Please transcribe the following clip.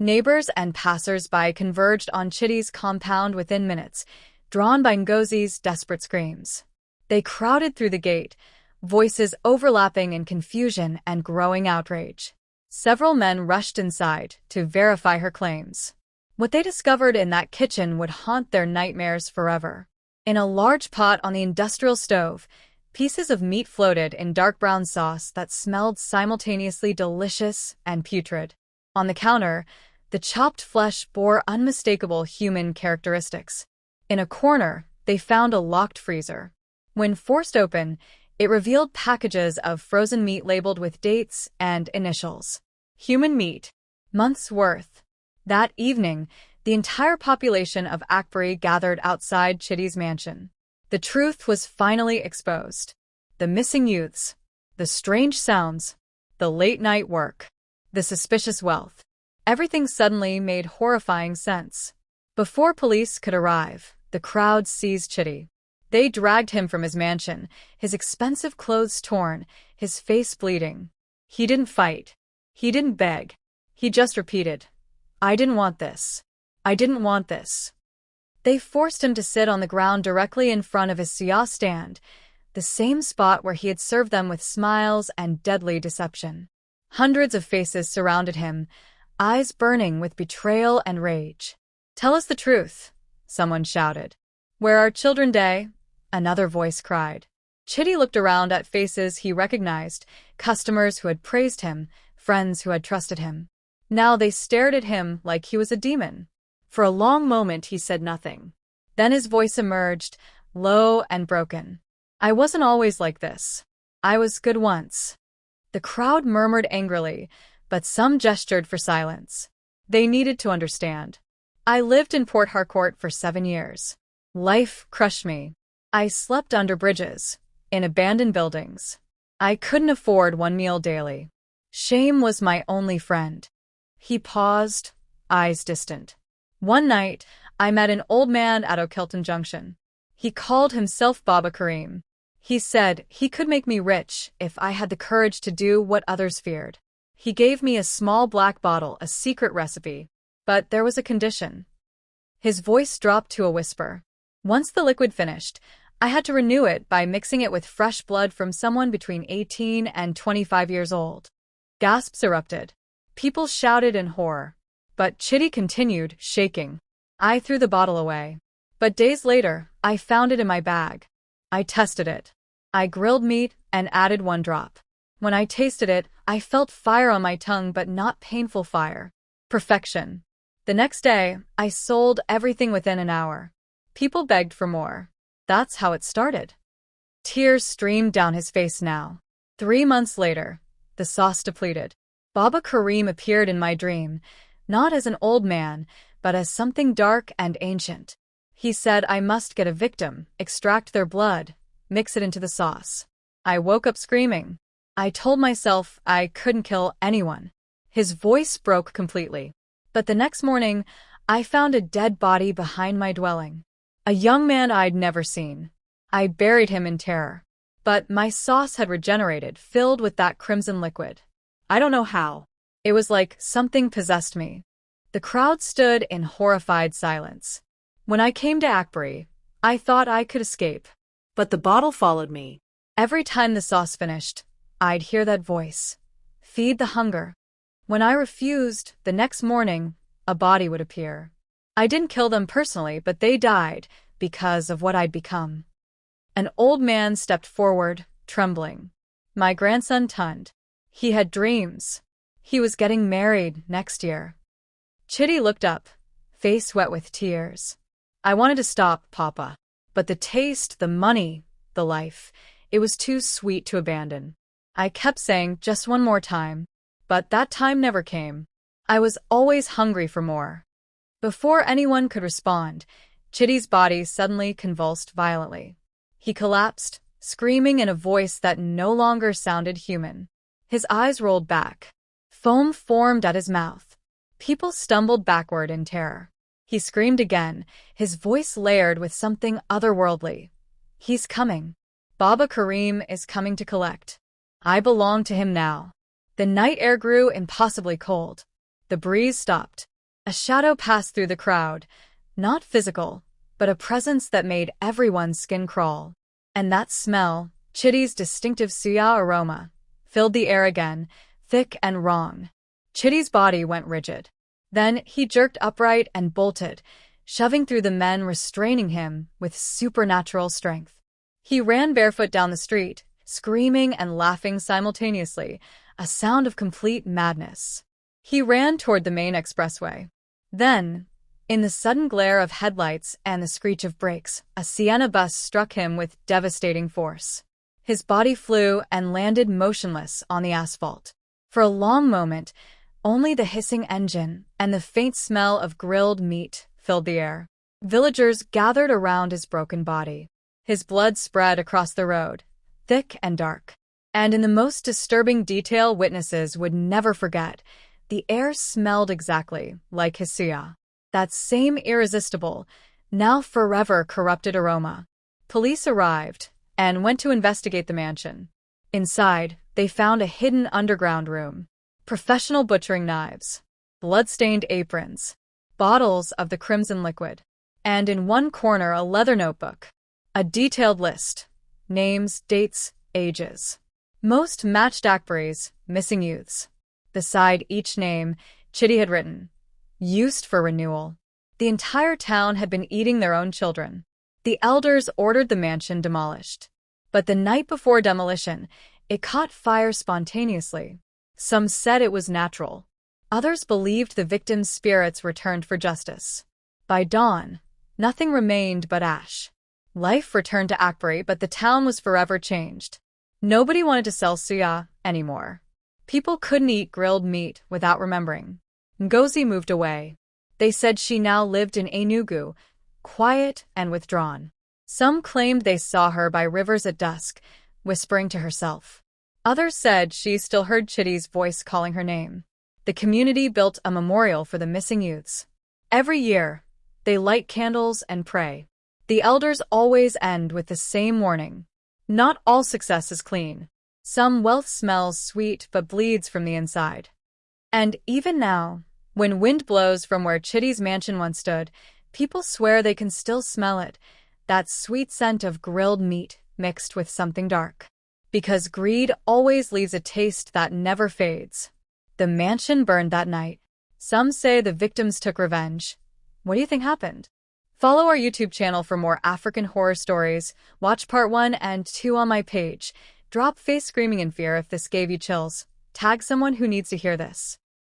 Neighbors and passers-by converged on Chidi's compound within minutes, drawn by Ngozi's desperate screams. They crowded through the gate, voices overlapping in confusion and growing outrage. Several men rushed inside to verify her claims. What they discovered in that kitchen would haunt their nightmares forever. In a large pot on the industrial stove, pieces of meat floated in dark brown sauce that smelled simultaneously delicious and putrid. On the counter, the chopped flesh bore unmistakable human characteristics. In a corner, they found a locked freezer. When forced open, it revealed packages of frozen meat labeled with dates and initials. Human meat. Months' worth. That evening, the entire population of Akperi gathered outside Chidi's mansion. The truth was finally exposed. The missing youths, the strange sounds, the late-night work, the suspicious wealth. Everything suddenly made horrifying sense. Before police could arrive, the crowd seized Chidi. They dragged him from his mansion, his expensive clothes torn, his face bleeding. He didn't fight. He didn't beg. He just repeated, "I didn't want this. I didn't want this." They forced him to sit on the ground directly in front of his Suya stand, the same spot where he had served them with smiles and deadly deception. Hundreds of faces surrounded him, eyes burning with betrayal and rage. "Tell us the truth," someone shouted. "Where are children day?" another voice cried. Chidi looked around at faces he recognized, customers who had praised him, friends who had trusted him. Now they stared at him like he was a demon. For a long moment he said nothing. Then his voice emerged, low and broken. "I wasn't always like this. I was good once." The crowd murmured angrily, but some gestured for silence. They needed to understand. "I lived in Port Harcourt for 7 years. Life crushed me. I slept under bridges, in abandoned buildings. I couldn't afford one meal daily. Shame was my only friend." He paused, eyes distant. "One night, I met an old man at O'Kilton Junction. He called himself Baba Kareem. He said he could make me rich if I had the courage to do what others feared. He gave me a small black bottle, a secret recipe. But there was a condition." His voice dropped to a whisper. "Once the liquid finished, I had to renew it by mixing it with fresh blood from someone between 18 and 25 years old." Gasps erupted. People shouted in horror. But Chidi continued, shaking. "I threw the bottle away. But days later, I found it in my bag. I tested it. I grilled meat and added 1 drop. When I tasted it, I felt fire on my tongue, but not painful fire. Perfection. The next day, I sold everything within an hour. People begged for more. That's how it started." Tears streamed down his face now. 3 months later, the sauce depleted. Baba Kareem appeared in my dream, not as an old man, but as something dark and ancient. He said I must get a victim, extract their blood, mix it into the sauce. I woke up screaming. I told myself I couldn't kill anyone. His voice broke completely. But the next morning, I found a dead body behind my dwelling. A young man I'd never seen. I buried him in terror. But my sauce had regenerated, filled with that crimson liquid. I don't know how. It was like something possessed me. The crowd stood in horrified silence. When I came to Akperi, I thought I could escape. But the bottle followed me. Every time the sauce finished, I'd hear that voice. "Feed the hunger." When I refused, the next morning, a body would appear. I didn't kill them personally, but they died because of what I'd become. An old man stepped forward, trembling. My grandson Tund. He had dreams. He was getting married next year. Chidi looked up, face wet with tears. I wanted to stop, Papa. But the taste, the money, the life, it was too sweet to abandon. I kept saying, just one more time. But that time never came. I was always hungry for more. Before anyone could respond, Chidi's body suddenly convulsed violently. He collapsed, screaming in a voice that no longer sounded human. His eyes rolled back. Foam formed at his mouth. People stumbled backward in terror. He screamed again, his voice layered with something otherworldly. "He's coming. Baba Kareem is coming to collect. I belong to him now." The night air grew impossibly cold. The breeze stopped. A shadow passed through the crowd, not physical, but a presence that made everyone's skin crawl. And that smell, Chidi's distinctive Suya aroma, filled the air again, thick and wrong. Chidi's body went rigid. Then he jerked upright and bolted, shoving through the men restraining him with supernatural strength. He ran barefoot down the street, screaming and laughing simultaneously, a sound of complete madness. He ran toward the main expressway. Then, in the sudden glare of headlights and the screech of brakes, a Sienna bus struck him with devastating force. His body flew and landed motionless on the asphalt. For a long moment, only the hissing engine and the faint smell of grilled meat filled the air. Villagers gathered around his broken body. His blood spread across the road, thick and dark. And in the most disturbing detail witnesses would never forget, the air smelled exactly like his Suya. That same irresistible, now forever corrupted aroma. Police arrived and went to investigate the mansion. Inside, they found a hidden underground room. Professional butchering knives, blood-stained aprons, bottles of the crimson liquid, and in one corner a leather notebook. A detailed list, names, dates, ages. Most matched Akperi's missing youths. Beside each name, Chidi had written, "Used for renewal." The entire town had been eating their own children. The elders ordered the mansion demolished. But the night before demolition, it caught fire spontaneously. Some said it was natural. Others believed the victims' spirits returned for justice. By dawn, nothing remained but ash. Life returned to Akperi, but the town was forever changed. Nobody wanted to sell Suya anymore. People couldn't eat grilled meat without remembering. Ngozi moved away. They said she now lived in Enugu, quiet and withdrawn. Some claimed they saw her by rivers at dusk, whispering to herself. Others said she still heard Chidi's voice calling her name. The community built a memorial for the missing youths. Every year, they light candles and pray. The elders always end with the same warning. Not all success is clean. Some wealth smells sweet but bleeds from the inside. And even now, when wind blows from where Chidi's mansion once stood, people swear they can still smell it, that sweet scent of grilled meat mixed with something dark. Because greed always leaves a taste that never fades. The mansion burned that night. Some say the victims took revenge. What do you think happened? Follow our YouTube channel for more African horror stories. Watch part 1 and 2 on my page. Drop face screaming in fear if this gave you chills. Tag someone who needs to hear this.